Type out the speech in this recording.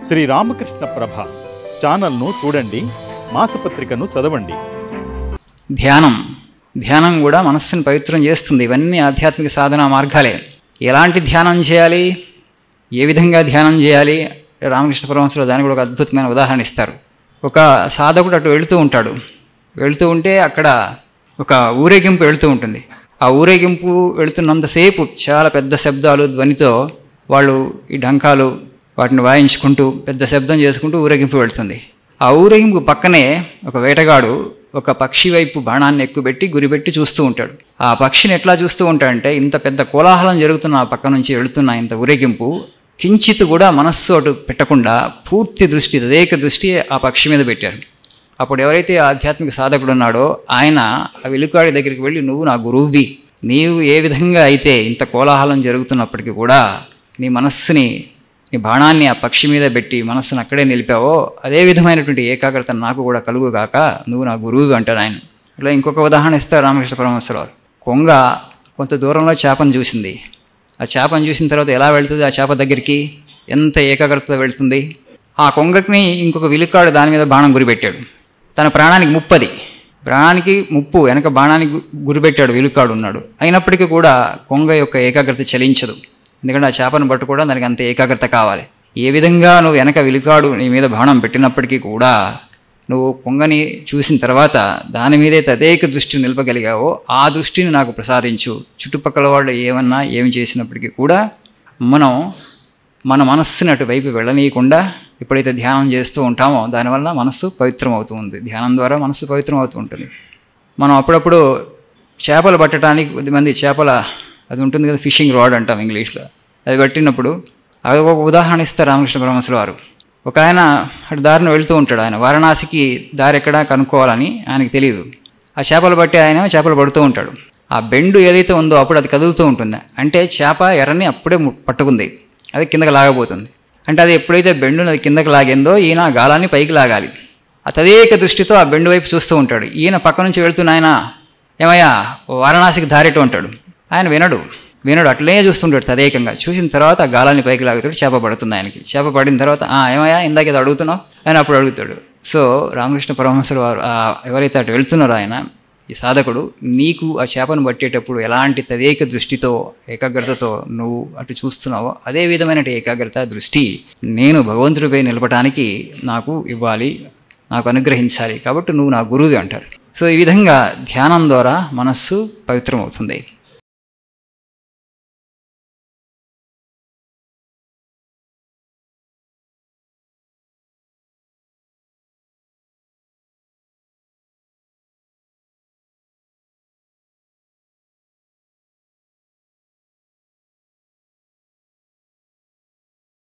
శ్రీ రామకృష్ణ ప్రభ ఛానల్ను చూడండి, మాసపత్రికను చదవండి. ధ్యానం కూడా మనస్సును పవిత్రం చేస్తుంది. ఇవన్నీ ఆధ్యాత్మిక సాధనా మార్గాలే. ఎలాంటి ధ్యానం చేయాలి, ఏ విధంగా ధ్యానం చేయాలి, రామకృష్ణ పరమహంసలో దానికి కూడా ఒక అద్భుతమైన ఉదాహరణ ఇస్తారు. ఒక సాధకుడు అటు వెళుతూ ఉంటే అక్కడ ఒక ఊరేగింపు వెళుతూ ఉంటుంది. ఆ ఊరేగింపు వెళుతున్నంతసేపు చాలా పెద్ద శబ్దాలు, ధ్వనితో వాళ్ళు ఈ ఢంకాలు వాటిని వాయించుకుంటూ పెద్ద శబ్దం చేసుకుంటూ ఊరేగింపు వెళుతుంది. ఆ ఊరేగింపు పక్కనే ఒక వేటగాడు ఒక పక్షి వైపు బాణాన్ని ఎక్కుపెట్టి గురిపెట్టి చూస్తూ ఉంటాడు. ఆ పక్షిని ఎట్లా చూస్తూ ఉంటాడంటే, ఇంత పెద్ద కోలాహలం జరుగుతున్న ఆ పక్క నుంచి వెళుతున్న ఇంత ఊరేగింపు కించిత్ కూడా మనస్సు అటు పెట్టకుండా పూర్తి దృష్టి, తదేక దృష్టి ఆ పక్షి మీద పెట్టారు. అప్పుడు ఎవరైతే ఆధ్యాత్మిక సాధకుడు ఉన్నాడో ఆయన ఆ వెలుకాడి దగ్గరికి వెళ్ళి, నువ్వు నా గురువువి, నీవు ఏ విధంగా అయితే ఇంత కోలాహలం జరుగుతున్నప్పటికీ కూడా నీ మనస్సుని, నీ బాణాన్ని ఆ పక్షి మీద పెట్టి మనస్సును అక్కడే నిలిపావో అదే విధమైనటువంటి ఏకాగ్రత నాకు కూడా కలుగుగాక, నువ్వు నా గురువు అంటాడు ఆయన. ఇట్లా ఇంకొక ఉదాహరణ ఇస్తారు రామకృష్ణ పరమహంసరావు. కొంగ కొంత దూరంలో చేపను చూసింది. ఆ చేపను చూసిన తర్వాత ఎలా వెళుతుంది ఆ చేప దగ్గరికి, ఎంత ఏకాగ్రతతో వెళుతుంది. ఆ కొంగకి ఇంకొక విలుకాడు దాని మీద బాణం గురిపెట్టాడు. తన ప్రాణానికి ముప్పది, ప్రాణానికి ముప్పు, వెనక బాణానికి గురిపెట్టాడు, విలుకాడు ఉన్నాడు. అయినప్పటికీ కూడా కొంగ యొక్క ఏకాగ్రత చలించదు. ఎందుకంటే ఆ చేపను పట్టుకోవడం దానికి అంత ఏకాగ్రత కావాలి. ఏ విధంగా నువ్వు వెనక విలుకాడు నీ మీద బాణం పెట్టినప్పటికీ కూడా నువ్వు కొంగని చూసిన తర్వాత దాని మీదే తదేక దృష్టిని నిలపగలిగావో ఆ దృష్టిని నాకు ప్రసాదించు. చుట్టుపక్కల వాళ్ళు ఏమన్నా ఏమి చేసినప్పటికీ కూడా మన మనస్సుని అటువైపు వెళ్ళనీయకుండా ఎప్పుడైతే ధ్యానం చేస్తూ ఉంటామో దానివల్ల మనస్సు పవిత్రం అవుతూ ఉంది. ధ్యానం ద్వారా మనస్సు పవిత్రం అవుతూ ఉంటుంది. మనం అప్పుడప్పుడు చేపలు పట్టడానికి కొద్దిమంది చేపల అది ఉంటుంది కదా, ఫిషింగ్ రాడ్ అంటాం ఇంగ్లీష్లో, అది పట్టినప్పుడు అది ఒక ఉదాహరణ ఇస్తారు రామకృష్ణ పరమహంసల వారు. ఒక ఆయన అటు దారిని వెళుతూ ఉంటాడు. ఆయన వారణాసికి దారి ఎక్కడా కనుక్కోవాలని ఆయనకు తెలియదు. ఆ చేపలు పట్టి ఆయన చేపలు పడుతూ ఉంటాడు. ఆ బెండు ఏదైతే ఉందో అప్పుడు అది కదులుతూ ఉంటుంది. అంటే చేప ఎర్రని అప్పుడే పట్టుకుంది, అది కిందకి లాగబోతుంది. అంటే అది ఎప్పుడైతే బెండును అది కిందకి లాగిందో ఈయన గాలాన్ని పైకి లాగాలి. ఆ తదేక దృష్టితో ఆ బెండు వైపు చూస్తూ ఉంటాడు. ఈయన పక్క నుంచి వెళుతున్న ఆయన, ఏమయ్యా వారణాసికి దారేటో అంటాడు. ఆయన వినడు, అట్లే చూస్తుంటాడు తదేకంగా. చూసిన తర్వాత ఆ గాలాన్ని పైకి లాగుతాడు, చేప పడుతుంది ఆయనకి. చేప పడిన తర్వాత ఏమయ్యా ఇందాక ఇది అడుగుతున్నావు ఆయన అప్పుడు అడుగుతాడు. సో రామకృష్ణ పరమహంసల వారు ఎవరైతే అటు వెళ్తున్నారో ఆయన, ఈ సాధకుడు, నీకు ఆ చేపను పట్టేటప్పుడు ఎలాంటి తదేక దృష్టితో ఏకాగ్రతతో నువ్వు అటు చూస్తున్నావో అదే విధమైన ఏకాగ్రత దృష్టి నేను భగవంతుడిపై నిలపడానికి నాకు ఇవ్వాలి, నాకు అనుగ్రహించాలి. కాబట్టి నువ్వు నా గురువు అంటారు. సో ఈ విధంగా ధ్యానం ద్వారా మనస్సు పవిత్రమవుతుంది.